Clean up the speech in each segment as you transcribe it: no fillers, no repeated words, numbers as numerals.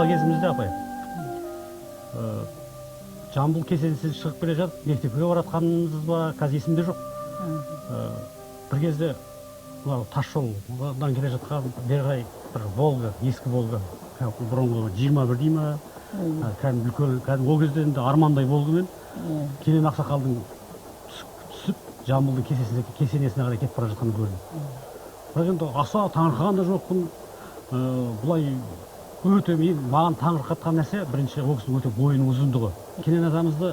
бала кезімізде апай жамбыл кесенесінен шығып келе жатып мектепке баратқанымыз ба қазір есімде жоқ. Бір кезде мынау тас жолдан келе жатқан бері қарай бір Волга, ескі Волга, бұрынғы 21 дей ма, кәдімгі үлкен, кәдімгі ол кезде енді армандай Волгамен Кенен Ақсақалдың түсіп жамбылдың кесенесіне қарай кетіп бара жатқанын көрдім. Бірақ енді аса таңырқаған да жоқпын. Бұлай өте маған таңырқатқан нәрсе бірінші ол кісінің өте бойының ұзындығы. Кенен атамызды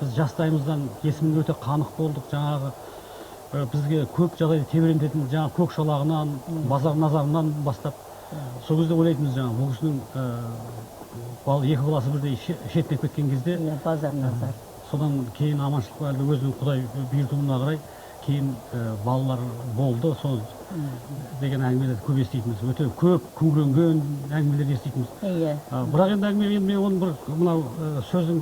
біз жастайымыздан есімін өте қанық болдық. Жаңағы бізге көп жағдайда тебірентетін жаңағы көк шолағынан, базар назарынан бастап сол кезде ойлайтынбыз жаңағы бұл кісінің екі баласы бірдей шетінеп кеткен кезде базар назар. Содан кейін аманшылық әлде өзінің Құдай бұйыртуына қарай кейін балалар болды, сол деген әңгімелерді көп еститінбіз. Өте көп күңіренген әңгімелерді еститінбіз. Бірақ енді әңгіме мен оны бір мынау сөздің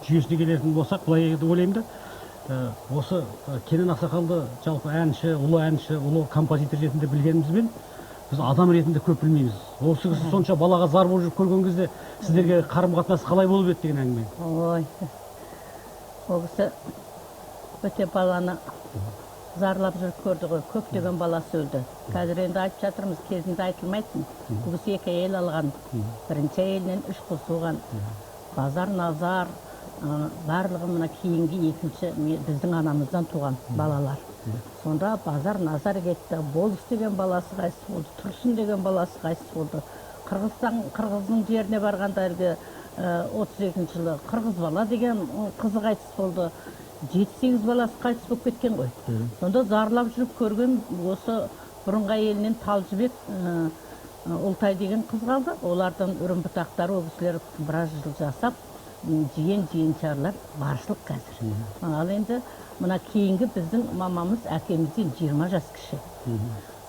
жүйесіне келетін болсақ, былай ойлаймын да, осы Кенен Ақсақалды жалпы әнші, ұлы композитор ретінде білгенімізбен біз адам ретінде көп білмейміз. Осы кісі сонша балаға зар болып жүріп көрген кезде сіздерге қарым-қатынас қалай болып еді деген әңгіме. Ой, ол кісі өте баланы зарлап жүріп көрді ғой, көптеген баласы өлді. Қазір енді айтып жатырмыз, кезінде айтылмайтын. Бұл кісі 2 әйел алған, бірінші әйелінен 3 қыз туған. Базар назар, барлығы мына кейінгі екінші біздің анамыздан туған балалар. Сонда базар назар кетті, болыс деген баласы қайсыз болды, тұрсын деген баласы қайсыз болды. Қырғыздың жеріне барғанда 32 жылы қырғыз бала деген қызы қайтыс болды. 7-8 баласы қайтыс болып кеткен ғой. Сонда зарлап жүріп көрген осы бұрынғы әйелінен Талжыбек Ұлтай деген қыз қалды. Олардан үрім бұтақтары ол кісілер біраз жыл жасап, жиен-жиеншарлар баршылық қазір. Ал енді мына кейінгі біздің мамамыз әкемізден 20 жас кіші.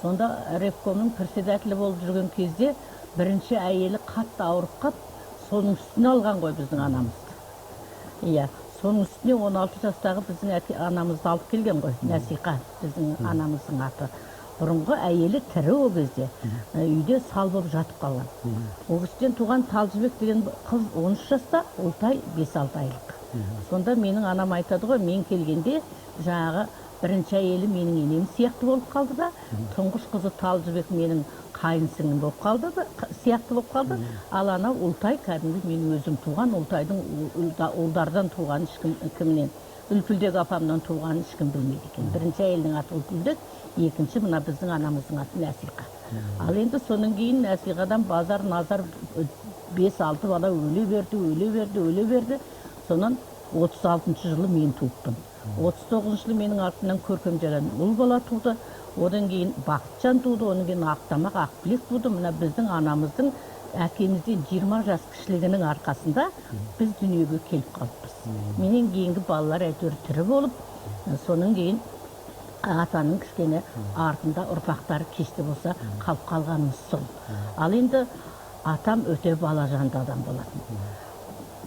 Сонда ревкомның председателі болып жүрген кезде бірінші әйелі қатты ауырып қап, соның үстіне алған ғой біздің анамызды. Соның үстіне 16 жастағы біздің анамызды алып келген ғой, Нәсиқа, біздің анамыздың аты. Бұрынғы әйелі тірі ол кезде, үйде сал болып жатып қалған. Ол кісіден туған Талжыбек деген қыз 13 жаста, Ұлтай 5-6 айлық. Сонда менің анам айтады ғой, мен келгенде жаңағы бірінші әйелі менің енем сияқты болып қалды да, тұңғыш қызы Талжыбек менің қайынсіңім болып қалды да, сияқты болып қалды. Ал ана Ұлтай кәдімгі мен өзім туған, Ұлтайдың ұлдардан туған кімнен, Үлпілдек апамнан туған ешкім білмейді екен. Бірінші әйелдің аты Үлпілдек, екінші мына біздің анамыздың аты Нәсиқа. Ал енді соның кейін Нәсиқадан базар назар 5-6 бала өле берді. Сонан 36 жылы мен туыппын. 39 жылы менің артымнан Көркемжаран ұл бала туды. Одан кейін Бақытжан туды, одан кейін Ақтамақ, Ақбілек туды. Мына біздің анамыздың әкемізден 20 жас кішілігінің арқасында біз дүниеге келіп қалыппыз. Менен кейінгі балалар әйтеуір тірі болып, соның кейін атаның кішкене артында ұрпақтары кешті болса қалып қалғанымыз сол. Ал енді атам өте балажанды адам болатын.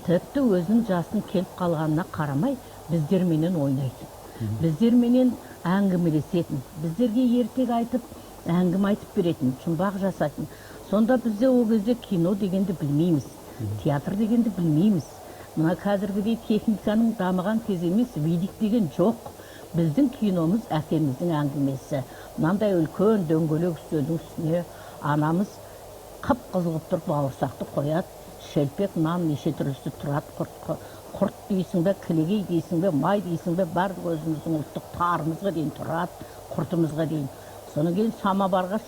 Тіпті өзінің жасын келіп қалғанына қарамай біздерменен ойнайтын. Біздерменен әңгімелесетін. Біздерге ертек айтып, әңгіме айтып беретін, жұмбақ жасайтын. Сонда бізде ол кезде кино дегенді білмейміз, театр дегенді білмейміз. Мына қазіргідей техниканың дамыған кез емес, видик деген жоқ. Біздің киномыз әкеміздің әңгімесі. Мынандай үлкен дөңгелек үстелдің үстіне анамыз қып-қызыл тұрып бауырсақты қояды, шелпек нан неше түрлісі тұрады, құрт дейсің бе, кілегей дейсің бе, май дейсің бе, барлық өзіміздің ұлттық тарымызға дейін тұрады, құртымызға дейін. Соны кейін самабарға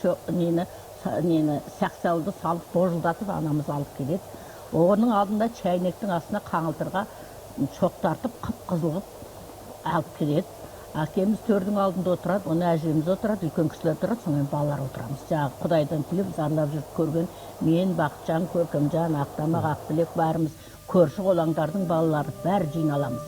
сәқсауылды салып божылдатып анамыз алып келеді. Оғының алдында чайнектің астына қаңылтырға шоқтартып қып-қызыл қып алып келеді. Әкеміз төрдің алдында отырады, оны әжеміз отырады, үлкен кісілер отырады, сонымен балалар отырамыз. Жаңағы Құдайдан тілеп зарлап жүріп көрген мен, Бақытжан, Көркемжан, Ақтамақ, Ақбілек бәріміз көрші қолаңдардың балалары бәрі жиналамыз.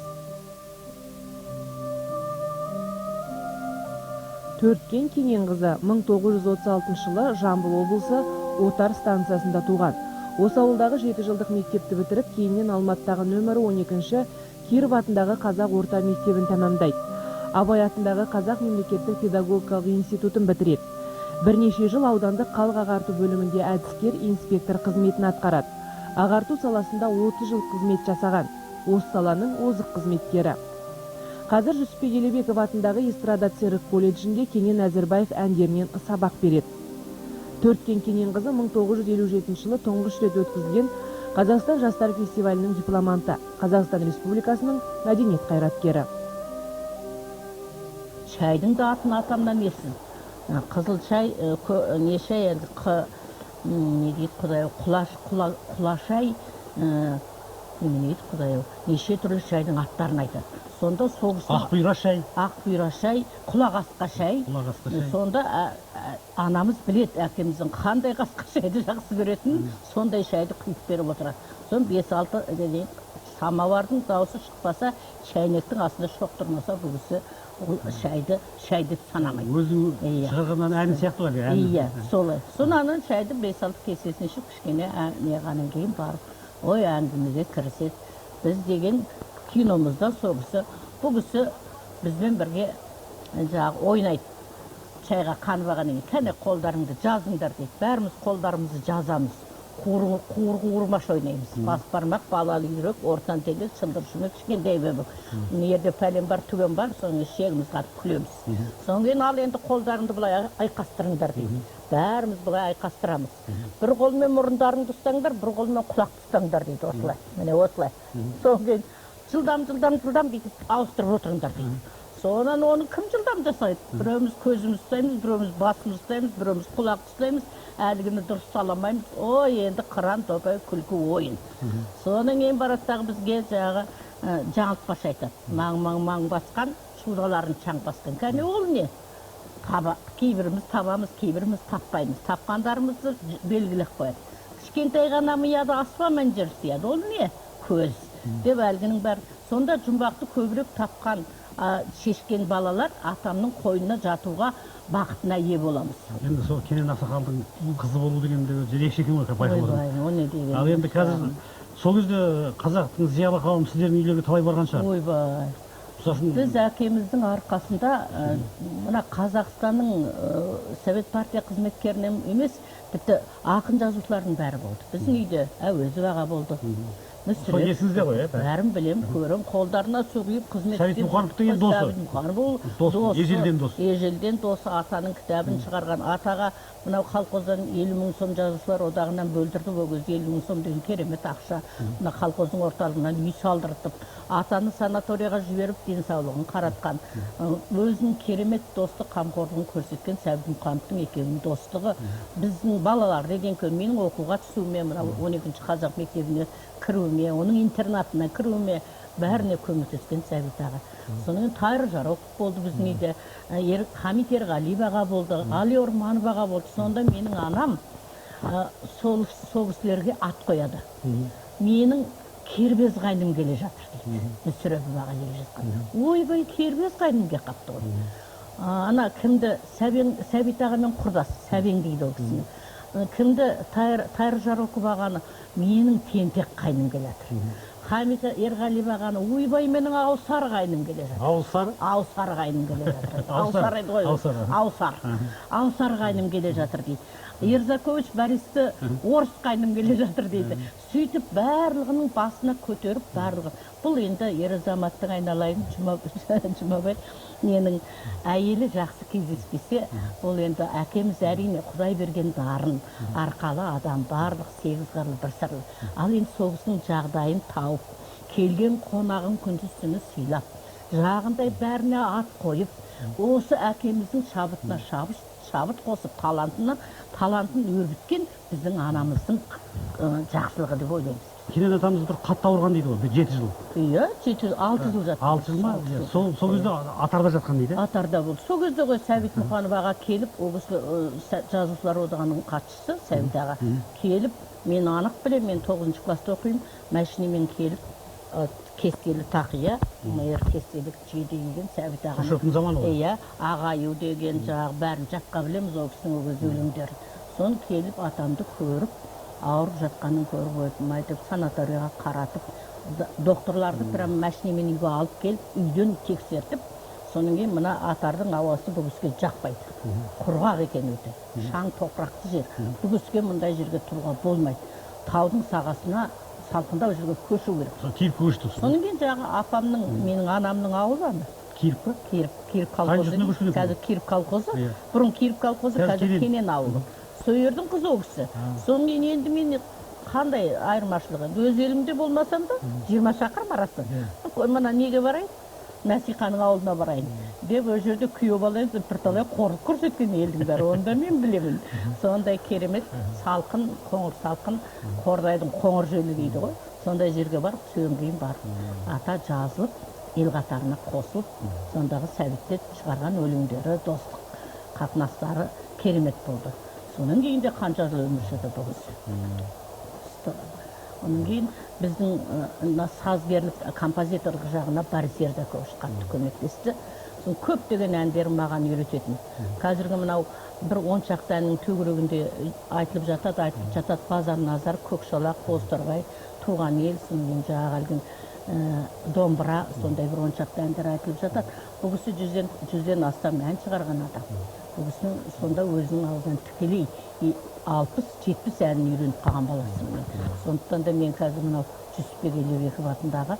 Төрткен Кененқызы 1936 жылы Жамбыл облысы Отар станциясында туған. Осы ауылдағы 7 жылдық мектепті бітіріп, кейіннен Алматыдағы нөмірі 12-ші Киров атындағы қазақ орта мектебін тәмамдайды. Абай атындағы қазақ мемлекеттік педагогикалық институтын бітіреді. Бірнеше жыл аудандық халық ағарту бөлімінде әдіскер инспектор қызметін атқарады. Ағарту саласында 30 жыл қызмет жасаған. Осы саланың озық қызметкері. Қазір Жүсіпбек Елебеков атындағы эстрада цирк колледжінде Кенен Әзірбаев әндерінен сабақ береді. Төрткен Кенен қызы 1957 жылы тұңғыш рет өткізілген Қазақстан жастар фестивалінің дипломанты, Қазақстан Республикасының мәдениет қайраткері. Шайдың да атын атамнан естідім. Қызыл шай, не шай енді, не дейді құдай, құлашай, не дейді құдай, неше түрлі шайдың аттарын айтады. Сонда соғыста Ақ бұйра шай. Ақ бұйра шай, құлақ асқа шай. Сонда анамыз білет, әкеміздің қандай қасқа шайды жақсы көретінін, сондай шайды құйып беріп отырады. Сон 5-6 самавардың дауысы шықпаса, шайнектің астында шоқ тұрмаса, бүгісі шайды санамайды. Өзің шығарғаннан әні сияқты бар. Иә, солай. Сонанын шайды 5-6 кесесін ішіп, кішкене неғанын кейін барып, ой, әңгімеге кіріседі. Біз деген киномызда соғысы, бүгісі бізбен бірге ойнайды. Шайға қанып ағанын, кәне қолдарыңды жазыңдар дейді. Бәріміз қолдарымызды жазамыз. Қуырмаш ойнаймыз. Бас бармақ, балалы үйрек, ортан телек, шылдыр шүмек, кішкентай бөбек. Ерде пәлен бар, түген бар, соны шегіміз қатып күлеміз. Соң кейін ал енді қолдарыңды бұлай айқастырыңдар дейді. Бәріміз бұлай айқастырамыз. Бір қолмен мұрындарыңды ұстаңдар, бір қолмен құлақты ұстаңдар дейді, осылай. Міне осылай. Соң кейін жылдам бүйтіп ауыстырып отырыңдар дейді. Сонан оны кім жылдам жасайды? Біреуміз көзіміз ұстаймыз, біреуміз басымыз ұстаймыз, біреуміз құлақты ұстаймыз, әлгіні дұрыс саламаймыз. Ой, енді қыран топай күлкі ойын. Соның ең бараттағы бізге жаңылтпаш айтады. Маң басқан, шудаларын чаң басқан. Кәне ол не? Кейбіріміз табамыз, кейбіріміз таппаймыз. Тапқандарымызды белгілік қояды. Кішкентай ғана мияда аспанмен жер сияды. Ол не? Көз. Деп әлгінің бәрі. Сонда жұмбақты көбірек тапқан шешкен балалар атамның қойнына жатуға бақытына ие боламыз. Енді сол Кенен Ақсақалдың қызы болу дегенде ерекше екен ғой, байқамадым. Ал енді қазір сол кезде қазақтың зиялы қауым сіздердің үйлерге талай барған шығар. Ойбай. Біз әкеміздің арқасында мына Қазақстанның Совет партия қызметкерінен емес, тіпті ақын жазушылардың бәрі болды. Біздің үйде Әуезов аға болды. Сол есіңізде ғой, бәрін білем, көрім, қолдарына су құйып қызмет Сәбит Мұқанов деген досы. Сәбит Мұқанов ежелден досы. Ежелден досы, атаның кітабын шығарған. Атаға мынау колхоздан 50 мың сом жазушылар одағынан бөлдірді, ол кезде 50 мың сом деген керемет ақша. Мына колхоздың орталығынан үй салдыртып, атаны санаторияға жіберіп, денсаулығын қаратқан. Өзінің керемет достық қамқорлығын көрсеткен Сәбит Мұқановтың екеуінің достығы. Біздің балалар деген көз менің оқуға түсуіме, мына 12-ші қазақ мектебіне кіруіме, оның интернатына кіруіме бәріне көмектескен Сәбит аға. Соның Тайыр Жароков болды біздің үйде, Хамит Ерғалиев аға болды, Али Орманов аға болды. Сонда менің анам сол кісілерге ат қояды. Менің Кербез қайным келе жатыр дейді. Мүсірепов аға келе жатқан. Ойбай, Кербез қайнымге қапты ғой. Ана кімді Сәбит ағамен құрдас, Сәбен дейді ол кісіні. Кімді Тайыр Жароков ағаны менің тентек қайным келе жатыр. Хамит Ерғалиев ағаны ойбай менің Аусар қайным келе жатыр. Аусар? Аусар қайным келе жатыр. Аусар еді ғой. Аусар қайным келе жатыр дейді. Ерзакович Бористі орыс қайным келе жатыр дейді. Сөйтіп барлығының басына көтеріп барлығы. Бұл енді ер азаматтың айналайын Жұмабай менің әйелі жақсы кездеспесе, бұл енді әкеміз әрине Құдай берген дарын, арқалы адам, барлық 8 қырлы бір сырлы. Ал енді соғыстың жағдайын тауып, келген қонағын күндіз түні сыйлап, жағындай бәріне ат қойып, осы әкеміздің шабытына шабыт қосып, талантын өрбіткен біздің анамыздың жақсылығы деп ойлаймыз. Кенен атамыз бір қатты ауырған дейді ғой, 7 жыл. Иә, 6 жыл жатты. 6 жыл ма? Сол кезде атарда жатқан дейді? Атарда болды. Сол кезде ғой Сәбит Мұқанов аға келіп, ол кісі жазушылар одағының хатшысы Сәбит аға келіп, мен анық білем, мен 9-шы класста оқимын, машинамен келіп, кестелі тақия, кестелі жейді деген Сәбит ағаның. Хрущевтің заманы ғой. Иә, ағаю деген жағы бәрін жатқа білеміз, ол кісінің ол кезде өлеңдерін. Соны келіп атамды көріп, ауырып жатқанын көріп айтып, санаторияға қаратып, докторларды прям машинамен үйге алып келіп, үйден тексертіп, Соның кейін мына атардың ауасы бұл кісіге жақпайды. Құрғақ екен өте. Шаң топырақты жер. Бұл кісіге мұндай жерге тұруға болмайды. Таудың сағасына салқындау жерге көшу керек. Киіп көшті. Соның кейін жаңағы апамның, менің анамның ауылы ана. Киіп па? Киров колхозы. Қазір Киров колхозы. Бұрын Киров колхозы, қазір Кенен ауылы. Сойердің қызы ол кісі. Соның кейін енді мен қандай айырмашылығы? Өз елімде болмасам да 20 шақырым арасы. Мына неге барайын? Насиханың ауылына барайын деп ол жерде күйеу бала енді бірталай қорлық көрсеткен елдің бәрі, оны да мен білемін. Сондай керемет салқын, қоңыр салқын, Қордайдың қоңыр желі дейді ғой. Сондай жерге барып, содан кейін барып ата жазылып, ел қатарына қосылып, сондағы сәбеттер шығарған өлеңдері, достық қатынастары керемет болды. Соның кейін де қанша жыл өмір сүрді бұл кісі. Оның кейін біздің сазгерлік, композиторлық жағына Борис Ердакович қатты көмектесті. Сол көптеген әндерін маған үйрететін. Қазіргі мынау бір 10 шақты әннің төңірегінде айтылып жатады, Базар Назар, Көкшолақ, Бозторғай, Туған ел, сонымен жаңағы әлгі домбыра, сондай бір 10 шақты әндер айтылып жатады. Бұл кісі 100-ден астам ән шығарған адам. Бұл кісі сонда өзінің аузынан тікелей 60-70 әнін үйреніп қалған баласымен. Сондықтан да мен қазір мынау Жүсіпбек Елеуеков атындағы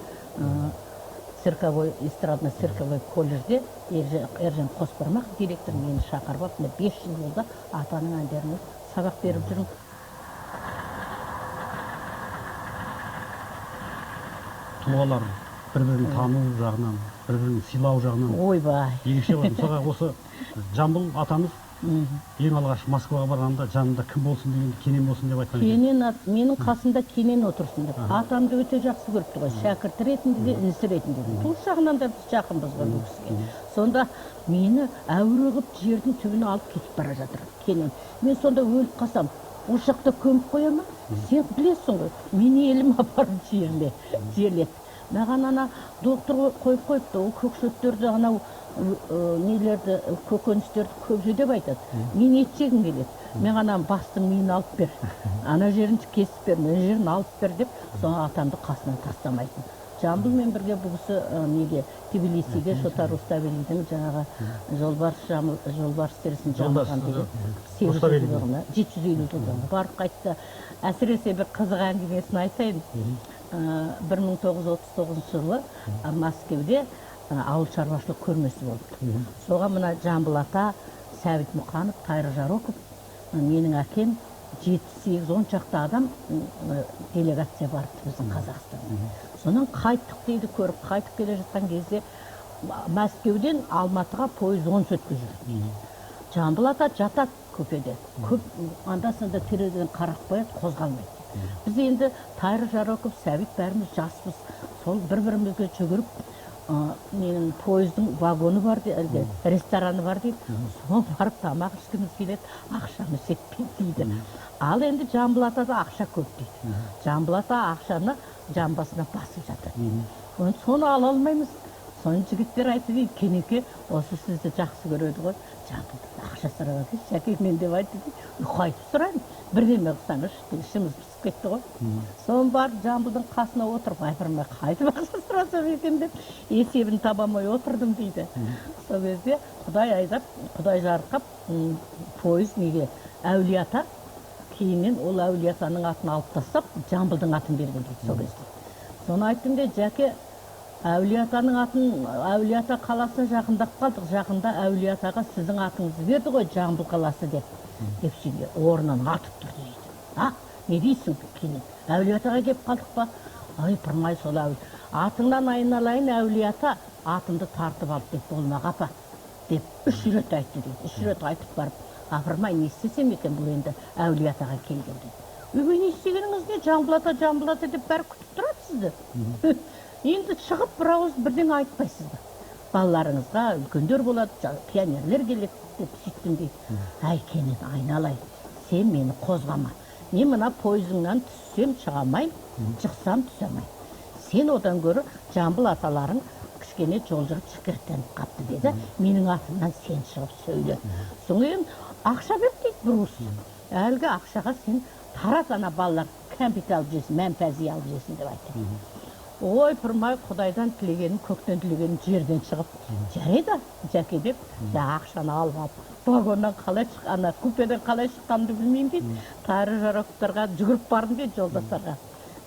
эстрадно-цирковой колледжде Ержан Қосбармақ директор мені шақырып алып, 5 жыл болды атаның әндеріне сабақ беріп жүрмін. Тұлғалар бір-бірін тану жағынан, бір-бірін сыйлау жағынан ойбай ерекше бар. Мысалға осы Жамбыл атамыз ең алғаш Москваға барғанда жанында кім болсын дегенде Кенен болсын деп айтқан екен. Кенен, менің қасында Кенен отырсын деп. Атамды өте жақсы көріпті ғой, шәкірт ретінде де, інісі ретінде де. Туыс жағынан да біз жақынбыз ғой бұл кісіге. Сонда мені әуре қылып жердің түбіне алып кетіп бара жатыр Кенен. Мен сонда өліп қалсам, ол жақта көміп қоя ма? Сен білесің ғой, мені елім апарып жерлет. Маған ана доктор қойып қойыпты, ол көкшеттерді анау нелерді, көкөністерді көп же деп айтады. Мен ет жегім келеді. Мен ана бастың миын алып бер, ана жерін кесіп бер, мына жерін алып бер деп, соны атамды қасынан тастамайтын. Жамбылмен бірге бұл кісі неге Тбилисиге Шота Руставелидің жаңағы жолбарыс терісін жаңылған деген 750 жылдығына барып қайтты. Әсіресе бір қызық әңгімесін айтайын. 1939 жылы Мәскеуде ауыл шаруашылық көрмесі болды. Соған мына Жамбыл ата, Сәбит Мұқанов, Тайыр Жароков, менің әкем 7-8-10 шақты адам делегация барыпты біздің Қазақстанға. Сонан қайттық дейді, көріп қайтып келе жатқан кезде Мәскеуден Алматыға пойыз 10 сөткі жүр. Жамбыл ата жатады көпеде. Көп анда-санда терезеден қарап қояды, қозғалмайды. Біз енді Тайыр Жароков, Сәбит бәріміз жаспыз. Сол бір-бірімізге жүгіріп, менің пойыздың вагоны бар дейді, рестораны бар дейді. Сол барып тамақ ішкіміз келеді, ақшамыз жетпейді дейді. Ал енді Жамбыл атада ақша көп дейді. Жамбыл ата ақшаны жамбасына басып жатыр. Соны ала алмаймыз. Соны жігіттер айтты дейді, Кенеке, осы сізді жақсы көреді ғой. Жамбылдан ақша сұрап әкелші, жәке мен деп айтты дейді. Қайтып сұрайын, бірдеме қылсаңыз, ішіміз пісіп кетті ғой. Соны барып Жамбылдың қасына отырып, айпырмай қайтып ақша сұрасам екен деп, есебін табамай отырдым дейді. Сол кезде Құдай айдап, Құдай жарқап, пойыз неге Әулиеата, кейіннен ол Әулиеатаның атын алып тастап, Жамбылдың атын берген дейді сол кезде. Соны айттым де, жәке, Әулиеатаның атын, Әулиеата қаласына жақындап қалдық, жақында Әулиеатаға сіздің атыңызды берді ғой, Жамбыл қаласы деп. Депсеге орнынан атып тұрды дейді. Не дейсің Кенен? Әулиеатаға кеп қалдық па? Айпырмай сол атыңнан айналайын Әулиеата, атымды тартып алып деп болмақ апа. Деп 3 рет айтты дейді. 3 рет айтып барып, апырмай не істесем екен бұл енді Әулиеатаға келген дейді. Не істегеніңіз не? Жамбыл ата деп бәрі күтіп тұрады сізді. Енді шығып бір ауыз бірден айтпайсыз ба? Балаларыңызға үлкендер болады, пионерлер келеді деп сөйттім дейді. Әй Кенен, айналайын, сен мені қозғама. Мен мына пойызыңнан түссем шыға алмайым, шықсам түсе алмайым. Сен одан гөрі Жамбыл аталарың кішкене жол жүріп шікірттеніп қапты деді. Менің атымнан сен шығып сөйле. Соңын ақша бер дейді бір уыс. Әлгі ақшаға сен тарат ана балалар кәмпит алып жесін, мәмпәзи алып жесін деп айтты. ой пырмай құдайдан тілегенін көктен тілегенін жерден шығып жарайды жәке деп ақшаны алып алып вагоннан қалай ана купеден қалай шыққанымды білмеймін дейді. Тары жароктарға жүгіріп бардым дейді жолдастарға.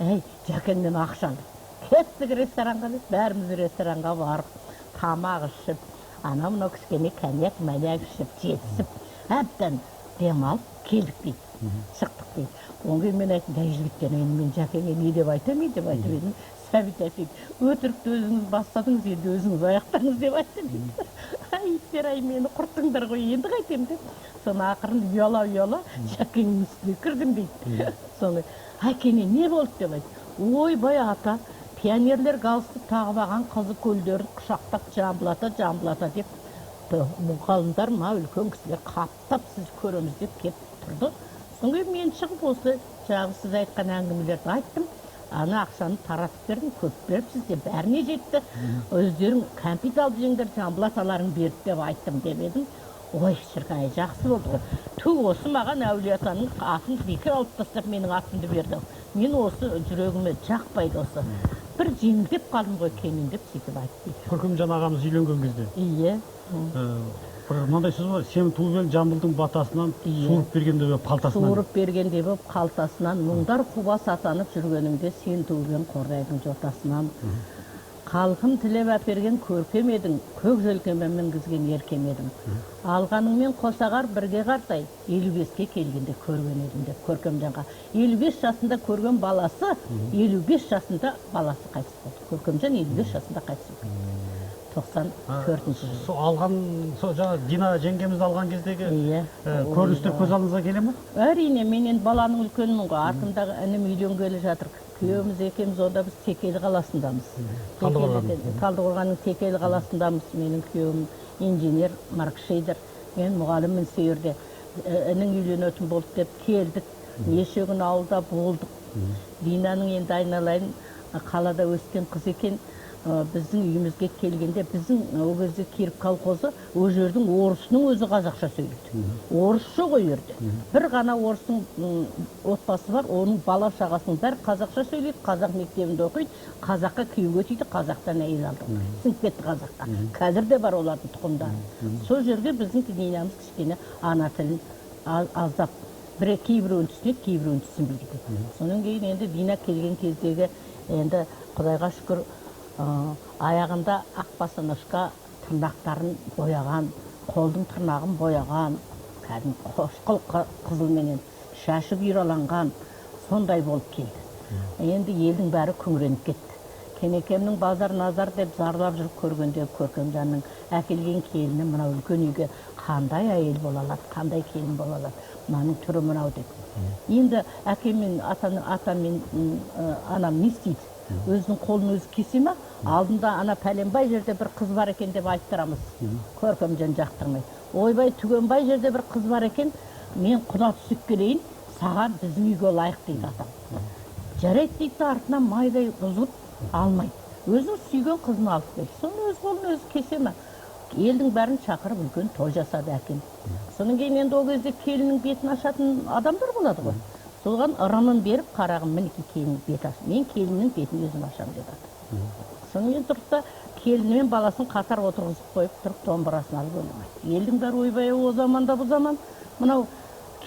Әй жәкеңнен ақша алды. Кеттік ресторанға деп бәріміз ресторанға барып тамақ ішіп, ана мынау кішкене коньяк мәнәк ішіп жетісіп әбден демалып келдік дейді. Шықтық дейді. Одан кейін мен айттым, әй жігіттер, мен жәкеңе не деп айтамын деп айтып едім. Сәбит әпек, өтірікті өзіңіз бастадыңыз, енді өзіңіз аяқтаңыз деп айтты дейді. Ай, иттер, ай, мені құрттыңдар ғой, енді қайтемін деп. Соны ақырын ұяла жәкеңнің үстіне кірдім дейді. Соны, әкене не болды деп айтты. Ойбай ата, пионерлер галстук тағып алған қызы көлдерін құшақтап жамбылата деп мұғалымдар ма үлкен кісілер қаптап сіз көреміз деп келіп тұрды. Содан кейін мен шығып осы жаңағы сіз айтқан әңгімелерді айттым. Ана ақшаны таратып бердім, көп беріпсіз деп бәріне жетті. Өздерің кәмпит алып жеңдер, жамбылаталарың беріп деп айттым деп едім. Ой, шіркін, жақсы болды ғой. Түк осы маған әулиетаның атын бекер алып тастап менің атымды берді. Мен осы жүрегіме жақпайды осы. Бір жеңілдеп қалдым ғой кенен деп сөйтіп айтты. Көркемжан ағамыз үйленген кезде. Иә. Бір мынандай сөз бар, сен туып ел Жамбылдың батасынан, суырып бергенде болып қалтасынан. Суырып бергенде болып қалтасынан, мұңдар құба сатанып жүргенімде сен туып ел қордайдың жотасынан. Қалқым тілеп әперген көркем едің, көк желкеме мінгізген еркем едің. Алғаныңмен қосағар бірге қартай, 55-ке келгенде көрген едім деп Көркемжанға. 55 жасында көрген баласы, 55 жасында баласы қайтыс болды. Көркемжан 55 жасында қайтыс болды. 94-ші жыл. Сол алған, жаңа Дина жеңгемізді алған кездегі көріністер көз алдыңызға келе ме? Әрине, мен енді баланың үлкенмін ғой, артымдағы інім үйленгелі жатыр. Күйеуіміз екеуміз онда біз Текелі қаласындамыз. Талдықорғанның Текелі қаласындамыз. Менің күйеуім инженер, маркшейдер. Мен мұғаліммін Сүйірде. Інің үйленетін болды деп келдік. Неше күн ауылда болдық. Динаның енді айналайын қалада өскен қыз екен. Біздің үйімізге келгенде біздің ол кезде Киров колхозы ол жердің орысының өзі қазақша сөйлейді. Орыс жоқ ол жерде. Бір ғана орыстың отбасы бар, оның бала шағасының бәрі қазақша сөйлейді, қазақ мектебінде оқиды, қазаққа күйеуге тиді, қазақтан әйел алды. Сіңіп кетті қазаққа. Қазір де бар олардың тұқымдары. Сол жерге біздің Динамыз кішкене ана тілін аздап кейбіреуін түсінеді, кейбіреуін түсінбейді. Содан кейін енді Дина келген кездегі енді Құдайға шүкір аяғында ақбасынышқа тырнақтарын бояған, қолдың тырнағын бояған, кәдімгі қошқыл қызылменен шашы бұйраланған, сондай болып келді. Енді елдің бәрі күңіреніп кетті. Кенекемнің базар назар деп зарлап жүріп көргенде Көркемжанның әкелген келіні мынау үлкен үйге қандай әйел бола алады, қандай келін бола алады, мынаның түрі мынау деп. Енді әкем мен атам мен анам не істейді? Өзінің қолын өзі кесе ма? Алдында ана пәленбай жерде бір қыз бар екен деп айттырамыз. Көркемжан жақтырмай. Ойбай түгенбай жерде бір қыз бар екен, мен құда түсіп келейін, саған біздің үйге лайық дейді атам. Жарайды дейді, артынан майдай ұзып алмайды. Өзінің сүйген қызын алып келді. Соны өз қолын өзі кесе ма? Елдің бәрін шақырып үлкен той жасады әкем. Соның кейін енді ол кезде келіннің бетін ашатын адамдар болады ғой. Солған ырымын беріп, қарағым, мінеки келіннің бет ашы. Мен келіннің бетін өзім ашам деді ата. Сонымен тұрықта келінімен баласын қатар отырғызып қойып, тұрып домбырасын алып ойнамайды. Елдің бәрі ойбай о заманда бұл заман, мынау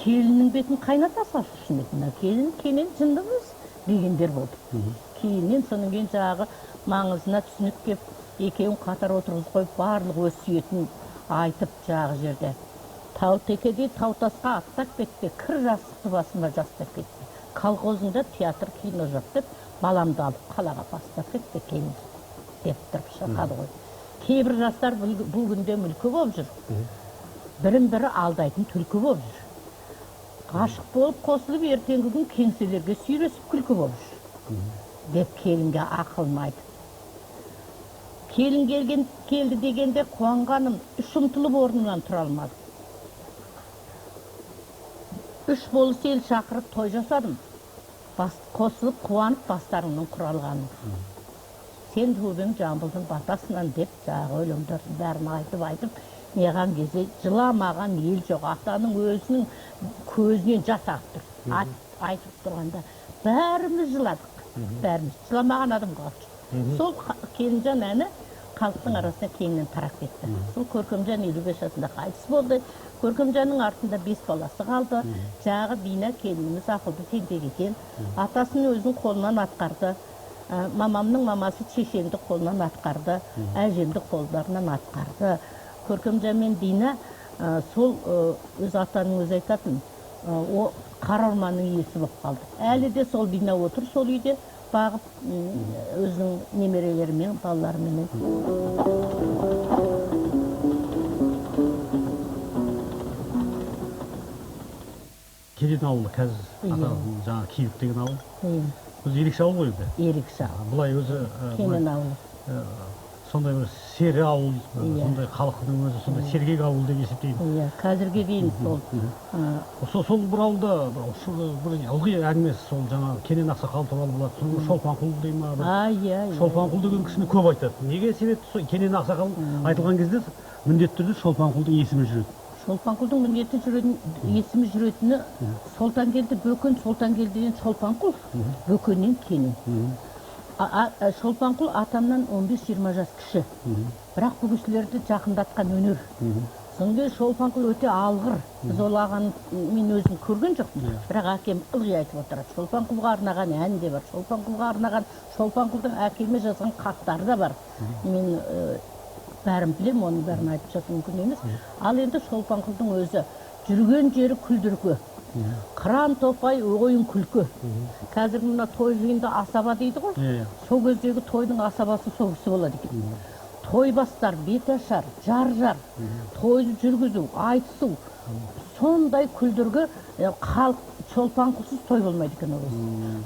келіннің бетін қайнатасы ашып еді. Мына келін кенен жындымыз дегендер болды. Кейіннен соның кейін жағы маңызына түсініп кеп, екеуін қатар отырғызып қойып, барлық өз сүйетін айтып жағы жерде. Тау текеде таутасқа аттап кетті, кір жастықты басыма жастап кетті. Колхозында театр кино жоқ деп, баламды алып қалаға бастап кетті кейін деп тұрып шырқады ғой. Кейбір жастар бұл күнде мүлкі болып жүр. Бірін бірі алдайтын түлкі болып жүр. Ғашық болып қосылып ертеңгі күн кеңселерге сүйресіп күлкі болып жүр. Деп келінге ақылмайды. Келін келді дегенде қуанғаным үш ұмтылып орнынан тұра алмады. Үш болыс ел шақырып той жасадым. Қосылып қуанып бастарыңның құралғаным. Сен туыбың Жамбылдың батасынан деп жағы өлеңдерді бәрін айтып, неған кезде жыламаған ел жоқ. Атаның өзінің көзінен жас ағып тұр. Айтып тұрғанда бәріміз жыладық. Бәріміз жыламаған адам қалды. Сол Келінжан әні халықтың арасына кеңінен тарап кетті. Сол Көркемжан 55 жасында қайтыс болды. Көркемжанның артында 5 баласы қалды. Жағы Дина келініміз ақылды тентек екен. Атасын өзінің қолынан атқарды. Мамамның мамасы шешемді қолынан атқарды. Әжемді қолдарынан атқарды. Көркемжан мен Дина сол өз атаның өзі айтатын о қара орманның иесі болып қалды. Әлі де сол Дина отыр сол үйде бағып өзінің немерелерімен, балаларымен. Келен ауылы қазір жаңа Киев деген ауыл. Өзі ерекше ауыл ғой енді. Ерекше ауыл. Бұлай өзі Келен ауылы. сондай бір сері ауыл, сондай халықтың өзі сондай сергек ауыл деп есептеймін. Иә, қазірге дейін сол. Сол бір ауылда бір ылғи әңгімесі сол жаңа Кенен Ақсақал туралы болады. Шолпанқұл дей ма? Иә. Шолпанқұл деген кісіні көп айтады. Неге себеп Кенен Ақсақал айтылған кезде міндетті түрде Шолпанқұлдың есімі жүреді. Шолпанқұлдың міндеті есімі жүретіні Солтангелді Бөкен, Солтангелдіден Шолпанқұл, Бөкеннен Кенен. Шолпанқұл атамнан 15-20 жас кіші. Бірақ бұл кісілерді жақындатқан өнер. Соңғы Шолпанқұл өте алғыр. Біз ол ағаны мен өзім көрген жоқпын. Бірақ әкем ылғи айтып отырады. Шолпанқұлға арнаған ән де бар. Шолпанқұлға арнаған Шолпанқұлдың әкеме жазған хаттары да бар. Мен бәрін білем, оның бәрін айтып жату мүмкін емес. Ал енді Шолпанқұлдың өзі жүрген жері күлдіргі. Қыран топай ойын күлкі. Қазір мына той жиында асаба дейді ғой. Сол кездегі тойдың асабасы сол кісі болады екен. Тойбастар, беташар, жар-жар, тойды жүргізу, айтысу. Сондай күлдіргі халық Шолпанқұлсыз той болмайды екен ол.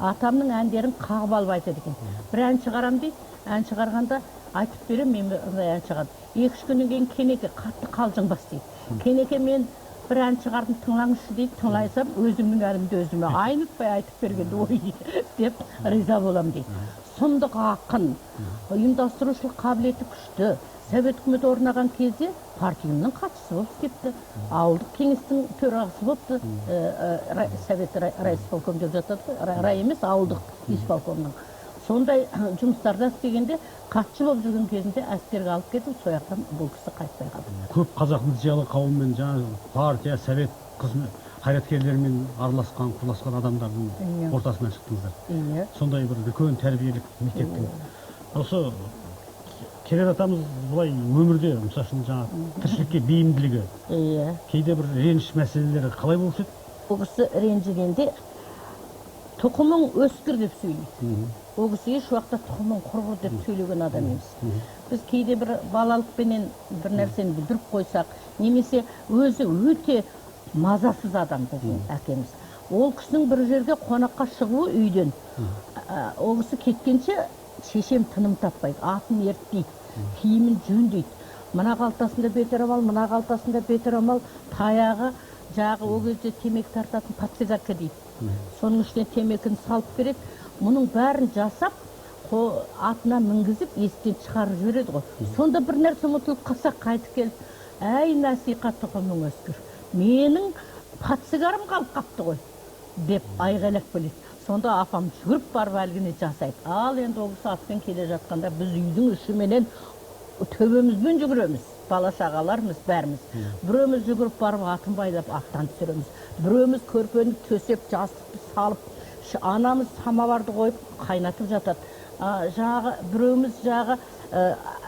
Атамның әндерін қағып алып айтады екен. Бір ән шығарам дейді, ән шығарғанда айтып берем, мен ән шығарам. 2-3 күннен кейін Кенеке қатты қалжыңбас дейді. Кенеке мен бір ән шығардым, тыңлаңызшы дейді, тыңлайсам, өзімнің әнімді өзіме айнытпай айтып бергенде ой деп риза болам дейді. Сұмдық ақын, ұйымдастырушылық қабілеті күшті. Совет үкіметі орнаған кезде партиямның хатшысы болып істепті. Ауылдық кеңестің төрағасы болыпты. Совет райисполком деп жатады, рай емес, ауылдық исполкомның. Сондай жұмыстарда істегенде хатшы болып жүрген кезінде әскерге алып кетіп, сояқтан бұл кісі қайтпай қалды. Көп қазақтың зиялы қауыммен жаңа партия, совет қайраткерлерімен араласқан, құрласқан адамдардың ортасынан шықтыңыздар. Сондай бір үлкен тәрбиелік мектептің. Осы Кенен атамыз бұлай өмірде, мысалы үшін жаңа тіршілікке бейімділігі, кейде бір реніш мәселелері қалай болушы еді? Ол кісі ренжігенде тұқымың өскір деп сөйлейді. Ол кісі еш уақытта тұқымың құрғыр деп сөйлеген адам емес. Біз кейде бір балалықпенен бір нәрсені бүлдіріп қойсақ, немесе өзі өте мазасыз адам біздің әкеміз. Ол кісінің бір жерге қонаққа шығуы үйден. Ол кісі кеткенше шешем тыным таппайды, атын ертпейді, киімін жөндейді. Мына қалтасында бетерамал, мына қалтасында бетерамал, таяғы жағы ол кезде темекі тартатын подсигарка дейді. Соның ішіне темекіні салып береді. Мұның бәрін жасап, атына мінгізіп, естен шығарып жібереді ғой. Сонда бір нәрсе ұмытылып қалса қайтып келіп, әй насихат тұқымың өскір. Менің подсигарым қалып қапты ғой, деп айғайлап келеді. Сонда апам жүгіріп барып әлгіне жасайды. Ал енді ол кісі атпен келе жатқанда біз үйдің ішіменен төбемізбен жүгіреміз. Бала шағаларымыз бәріміз. Біреуміз жүгіріп барып атын байлап аттан түсіреміз. Біреуміз көрпені төсеп, жастықты салып, анамыз самаварды қойып қайнатып жатады. Біреуміз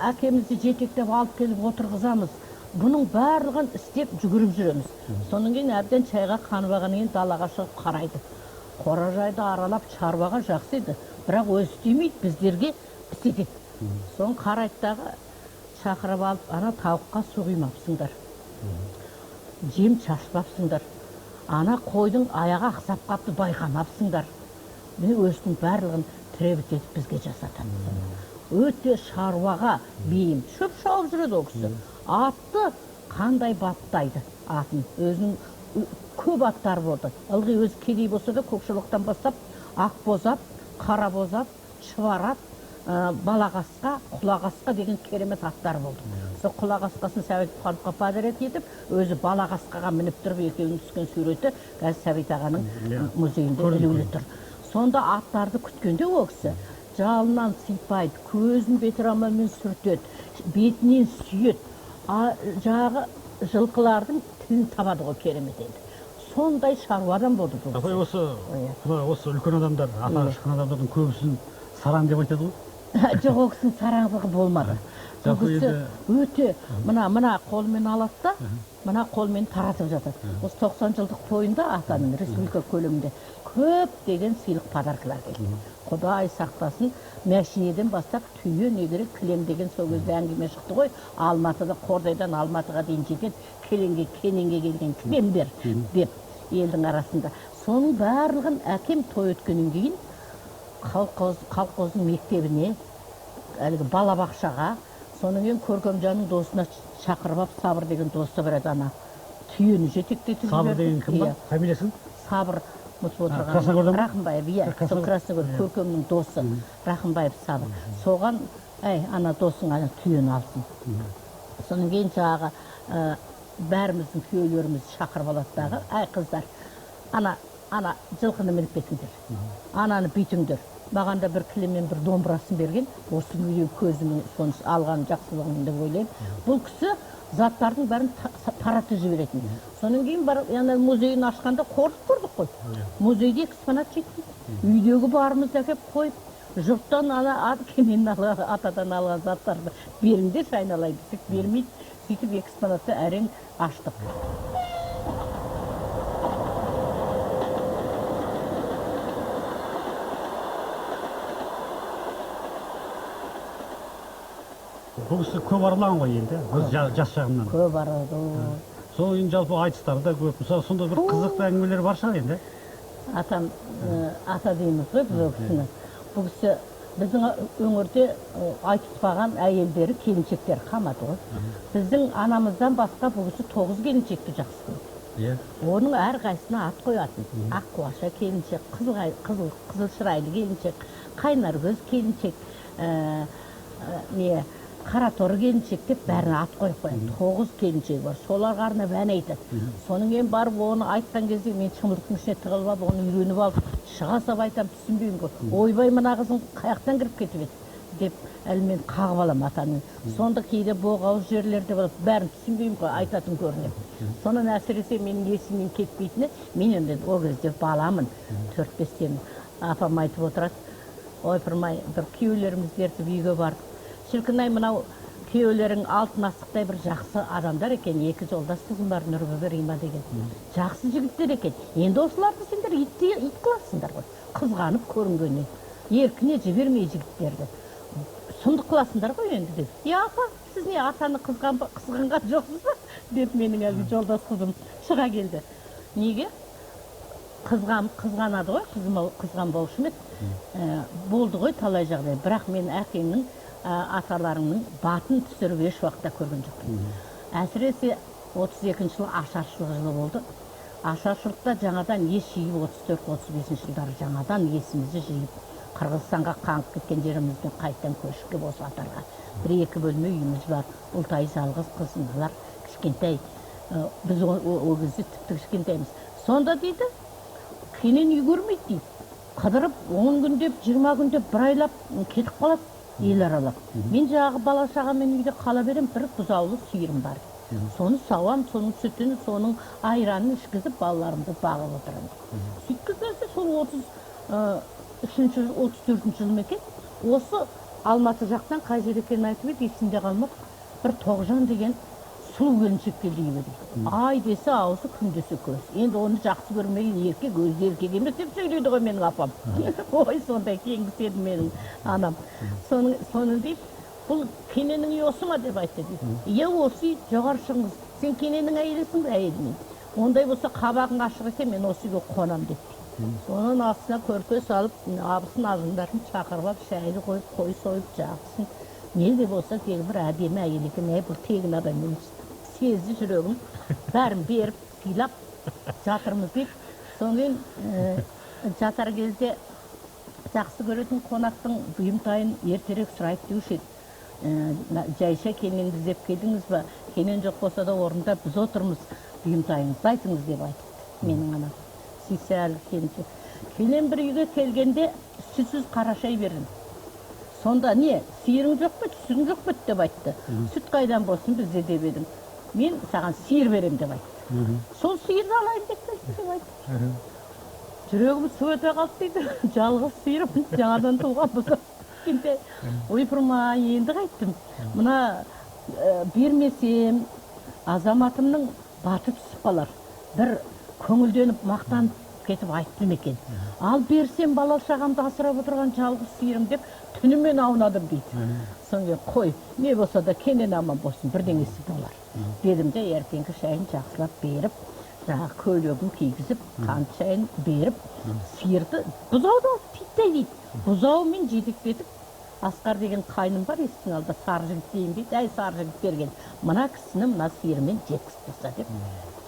әкемізді жетектеп алып келіп отырғызамыз. Бұның барлығын істеп жүгіріп жүреміз. Соның кейін әбден чайға қанып алғаннан кейін далаға шығып қарайды. Қоражайды аралап шаруаға жақсы еді, бірақ өзі істемейді, біздерге істетеді. Соны қарайттағы шақырып алып, ана тауыққа су құймапсыңдар, жем шашпапсыңдар, ана қойдың аяғы ақсап қапты, байқамапсыңдар. Міне өзінің барлығын тіребіт етіп бізге жасатады. Өте шаруаға бейім. Шөп шауып жүреді ол кісі. Атты қандай баптайды атын. Өзінің көп аттары болды. Ылғи өзі кедей болса да Көкшелектен бастап Ақбозат, Қарабозат, Шыварат, Балағасқа, Құлағасқа деген керемет аттар болды. Сол Құлағасқасын Сәбит Мұқановқа подарок етіп, өзі Балағасқаға мініп тұрып екеуінің түскен суреті қазір Сәбит ағаның музейінде ілулі тұр. Сонда аттарды күткенде ол кісі жалынан сыйпайды, көзін бетрамамен сүртеді, бетінен сүйеді. Жағы жылқылардың тілін табады ғой, керемет енді. Сондай шаруадан болды бұл. Апай, осы үлкен адамдар, атағы шыққан адамдардың көбісін сараң деп айтады ғой? Жоқ, ол кісінің сараңдығы болмады. Бұл кісі өте, мына қолмен алады да, мына қолмен таратып жатады. Осы 90 жылдық тойында атаның республика көлемінде көп деген сыйлық подаркалар келді. Құдай сақтасын, мәшинеден бастап түйе не керек, кілем деген сол кезде әңгіме шықты ғой. Алматыда, Қордайдан Алматыға дейін жетеді, кененге келген кілемдер деп елдің арасында. Соның барлығын әкем той өткеннен кейін колхоздың мектебіне, әлгі балабақшаға, соның кейін Көркемжанның досына шақырып алып, Сабыр деген досы бар еді, ана түйені жетектетіп жіберді. Сабыр деген кім ба? Фамилиясын? Сабыр Рахымбаев, иә, сол Красногор Көркемнің досы Рахымбаев Сабыр. Соған, ана досың ана түйені алсын. Соның кейін жаңағы бәріміздің күйеулерімізді шақырып алады дағы, қыздар, ана жылқыны мініп кетіңдер, ананы бүйтіңдер. Маған да бір кілеммен бір домбырасын берген, осы үйден көзімін соны алған жақсылығын деп ойлаймын. Бұл кісі заттардың бәрін таратып жіберетін. Соның кейін музейін ашқанда қорқып көрдік қой. Музейде экспонат жетті. Үйдегі барымызды әкеп қойып, жұрттан атадан алған заттарды беріңдерші айналай десек бермейді. Сөйтіп экспонатты әрең аштық. Бұл кісі көп аралаған ғой енді, өз жас жағынан. Көп аралады. Сол енді жалпы айтыстарда көп. Мысалы, сонда бір қызықты әңгімелер бар шығар енді. Ата дейміз ғой біз ол кісіні. Бұл кісі біздің өңірде айтыспаған әйелдері, келіншектер қамады ғой. Біздің анамыздан басқа бұл кісі 9 келіншекті жақсы көрді. Оның әр қайсына ат қоятын. Аққуаша келіншек, қызыл шырайлы келіншек, қайнар көз келіншек, қараторы келіншек деп бәріне ат қойып қояды. 9 келіншек бар. Соларға арнап ән айтады. Соның кейін барып оны айтқан кезде мен шымылдықтың ішіне тығылып алып, оны үйреніп алып, шыға сап айтам, түсінбеймін ғой. Ойбай, мына қызың қаяқтан кіріп кетіп еді деп әлі мен қағып алам атаны. Сонда кейде боғауыз жерлерде болып, бәрін түсінбеймін ғой, айтатын көрінеді. Сонан әсіресе менің есімнен кетпейтіні, мен енді ол кезде баламын, 4-5-тен апам айтып отырады. Ойпырмай, бір күйеулерімізді ертіп үйге бардық. Шіркін-ай, мынау күйеулерің алтын асықтай бір жақсы адамдар екен, 2 жолдас қызым бар, Нұрбөбе Рима деген. Жақсы жігіттер екен. Енді осыларды сендер ит қыласыңдар ғой. Қызғанып көрінгеннен. Еркіне жібермей жігіттерді. Сұмдық қыласыңдар ғой енді деп. Апа, сіз не атаны қызғанған жоқсыз ба? Деп менің әлгі жолдас қызым шыға келді. Неге? Қызғанады ғой, қызған болушы ме? Болды ғой талай жағдай. Бірақ мен әкеңнің аталарыңның батын түсіріп еш уақытта көрген жоқпын. Әсіресе 32 жылы ашаршылық жылы болды. Ашаршылықта жаңадан ес жиып 34-35 жылдары жаңадан есімізді жиып Қырғызстанға қаңып кеткен жерімізден қайттан көшіп кеп осы атарға. 1-2 бөлме үйіміз бар. Ұлтай жалғыз қызымдар, кішкентай. Біз ол кезде тіпті кішкентаймыз. Сонда дейді, кенен үй көрмейді дейді. Қыдырып 10 күндеп, 20 күндеп, бір айлап кетіп қалады. Ел аралап. Мен жағы бала-шағамен үйде қала берем, бір бұзаулы сиырым бар. Соны сауам, соның сүтін, соның айранын ішкізіп, балаларымды бағып отырамын. Сөйткізгенде сол 34 жыл мекен, осы Алматы жақтан қай жер екенін айтып еді, есімде қалмады. Бір Тоғжан деген сұлу келіншек келді үйге дейді. Ай десе ауызы, күн десе көз. Енді оны жақсы көрмеген еркек, өзі еркек емес деп сөйлейді ғой менің апам. Ой, сондай кеңгіс еді менің анам. Соны дейді, бұл кененің үй осы ма деп айтты дейді. Е, осы үй, жоғары шығыңыз. Сен кененің әйелісің бе? Әйелімін. Ондай болса қабағың ашық екен, мен осы үйге қонам деді. Соның астына көрпе салып, абысын азындарын шақырып алып, шайды қойып, қой сойып, жақсын. Не де болса тегі бір әдемі әйел екен, бұл тегін адам емес. Сезді жүрегім, бәрін беріп, сыйлап жатырмыз дейді. Соңын жатар кезде жақсы көретін қонақтың бұйымтайын ертерек сұрайды деуші еді. Жайша кененді іздеп келдіңіз ба? Кенен жоқ болса да орында біз отырмыз, бұйымтайыңызды айтыңыз деп айтыпты менің анам. Сүйсе әлі кенші. Кенен бір үйге келгенде сүтсіз қарашай берін. сонда не, сиырың жоқ па, түсің жоқ па деп айтты. Сүт қайдан болсын бізде деп едім. Мен саған сиыр берем деп айтты. Сол сиырды алайын деп айтты. Жүрегім су өте қалды дейді. Жалғыз сиырым жаңадан туған болса. Ойпырма, енді қайттым. Мына бермесем, азаматымның баты түсіп қалар. Bir көңілденіп мақтанып кетіп айтты екен. Ал берсем балал шағамды асырап отырған жалғыз сиырым деп түнімен аунадым дейді. Соңғы қой, не болса да кенен аман болсын, бірдеңесі болар. Дедім де ертеңгі шайын жақсылап беріп, жаңағы көйлегін кигізіп, қант шайын беріп, сиырды бұзауды титтей дейді. Бұзауымен жетектетіп, Асқар деген қайным бар, естің алда сары жігіт дейін дейді. Әй сары жігіт берген, мына кісіні мына сиырмен жеткізіп тастады деп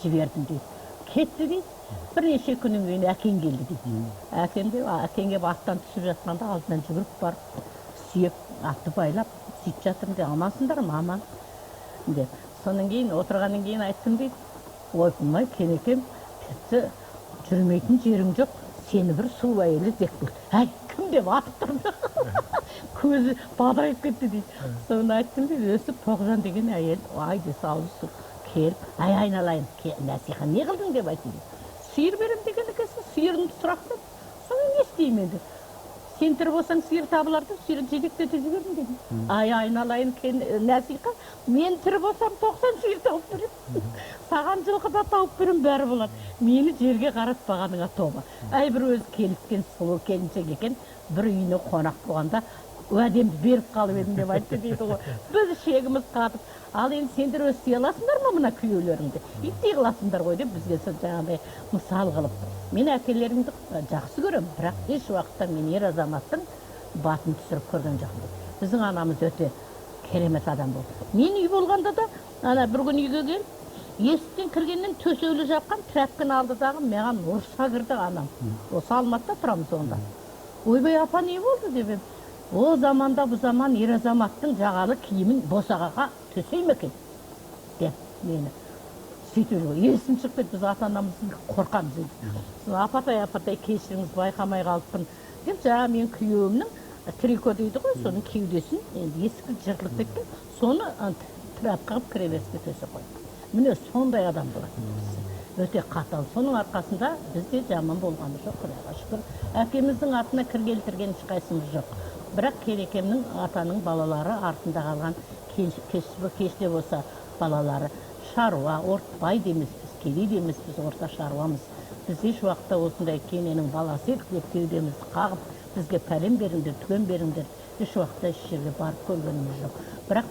жібердім дейді. Кетті дейді. Бірнеше күннен кейін әкең келді дейді. Әкеңге аттан түсіп жатқанда алдынан жүгіріп барып, сүйеп, атты байлап, сөйтіп жатырмын деп, амансыңдар ма, аман деп. Соның кейін отырғаннан кейін айттым дейді. Ойпырмай, кенекем, тіпті жүрмейтін жерің жоқ, сені бір сұлу әйел іздеп келді. Әй, кім деп атып тұрды. Көзі бадырайып кетті дейді. Соны айттым дейді, өсіп Тоғжан деген әйел, ай десе аузы келіп, әй айналайын, Нәсиха не қылдың деп айтты дейді. Сиыр берем деген екенсің, сиырымды сұрақ деп. Соны не істеймін енді? Сен тірі болсаң сиыр табылар деп, сиырды жетектетіп жібердім дедім. Ай айналайын Нәсиха, мен тірі болсам 90 сиыр тауып берем. Саған жылқы да тауып берем, бәрі болады. Мені жерге қаратпағаныңа тоба. Әй бір өзі келіскен сұлу келіншек екен, бір үйіне қонақ болғанда уәдемді беріп қалып едім деп айтты дейді ғой. Біз шегіміз қатып, ал енді сендер өз сүй аласыңдар ма мына күйеулеріңді? Иттей қыласыңдар ғой деп бізге жаңағыдай мысал қылып. Мен әкелеріңді жақсы көрем, бірақ еш уақытта мен ер азаматтың батын түсіріп көрген жоқпын. Біздің анамыз өте керемет адам болды. Мен үй болғанда да, ана бір күн үйге келіп, есіктен кіргеннен төсеулі жапқан трәпкіні алды дағы маған ұрса кірді анам. Осы Алматыда тұрамыз онда. Ойбай апа не болды деп едім. О заманда бұл заман ер азаматтың жағалы киімін босағаға төсей ме екен деп мені сөйтіп ғой. Есім шығып кетті, біз ата-анамыздың қорқамыз енді. Апатай кешіріңіз, байқамай қалыппын деп, жаңа мен күйеуімнің трико дейді ғой, соның кеудесін енді ескі жыртылып кеткен, соны трәпка қылып кіреберіске төсеп қойды. Міне сондай адам болады. Өте қатал. Соның арқасында бізде жаман болғаны жоқ, Құдайға шүкір. Әкеміздің атына кір келтірген ешқайсымыз жоқ. Бірақ Керекемнің атаның балалары артында қалған кеште болса балалары шаруа, ортбай деміз біз, кедей деміз біз, орта шаруамыз. Біз еш уақытта осындай кененің баласы едік деп кеудемізді қағып, бізге пәлем беріңдер, түген беріңдер, еш уақытта еш жерге барып көргеніміз жоқ. Бірақ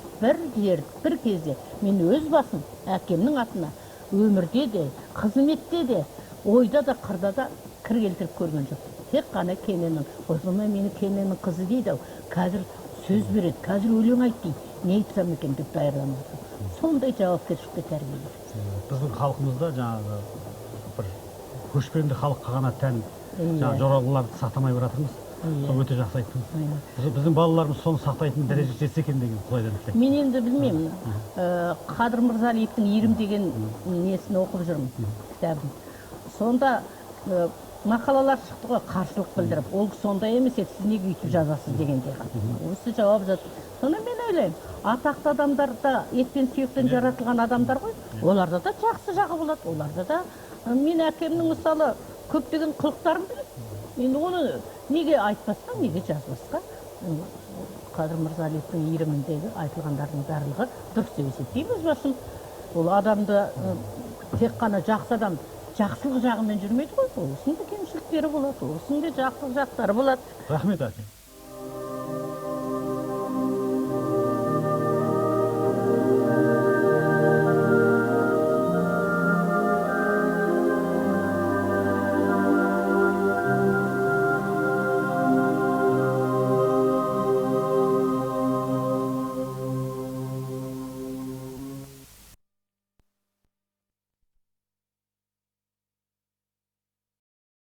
бір кезде мен өз басым әкемнің атына өмірде де, қызметте де, ойда да, қырда да кір келтіріп көрген жоқ. Тек қана кененің, ойпырмай мені кененің қызы дейді, қазір сөз береді, қазір өлең айт дейді, не айтсам екен деп даярланады. Сондай жауапкершілікке тәрбиеледі. Біздің халқымызда жаңағы бір көшпенді халыққа ғана тән жоралғыларды сақтамай баратырмыз. Сол өте жақсы айттыңыз. Біздің балаларымыз соны сақтайтын дәреже жетсе екен деген Құдайдан тілеймін. Мен енді білмеймін. Қадыр Мырзалиевтің Ирім деген несін оқып жүрмін, кітабын. Сонда мақалалар шықты ғой, қарсылық білдіріп, ол сондай емес еді, сіз неге үйтіп жазасыз дегенде. Осы жауап жазды. Сонда мен ойлаймын, атақты адамдар да еттен сүйектен жаратылған адамдар ғой, оларда да жақсы жағы болады, оларда да. Мен әкемнің мысалы көптеген қылықтарын білемін. Енді оны неге айтпасқа, неге жазбасқа? Қадыр Мырзалиевтің Иіріміндегі айтылғандардың барлығы дұрыс деп есептеймін өз басым. Ол адамды тек қана жақсы адам жақсылық жағымен жүрмейді ғой, осында кемшіліктері болады, осында жақсылық жақтары болады. Рахмет әке.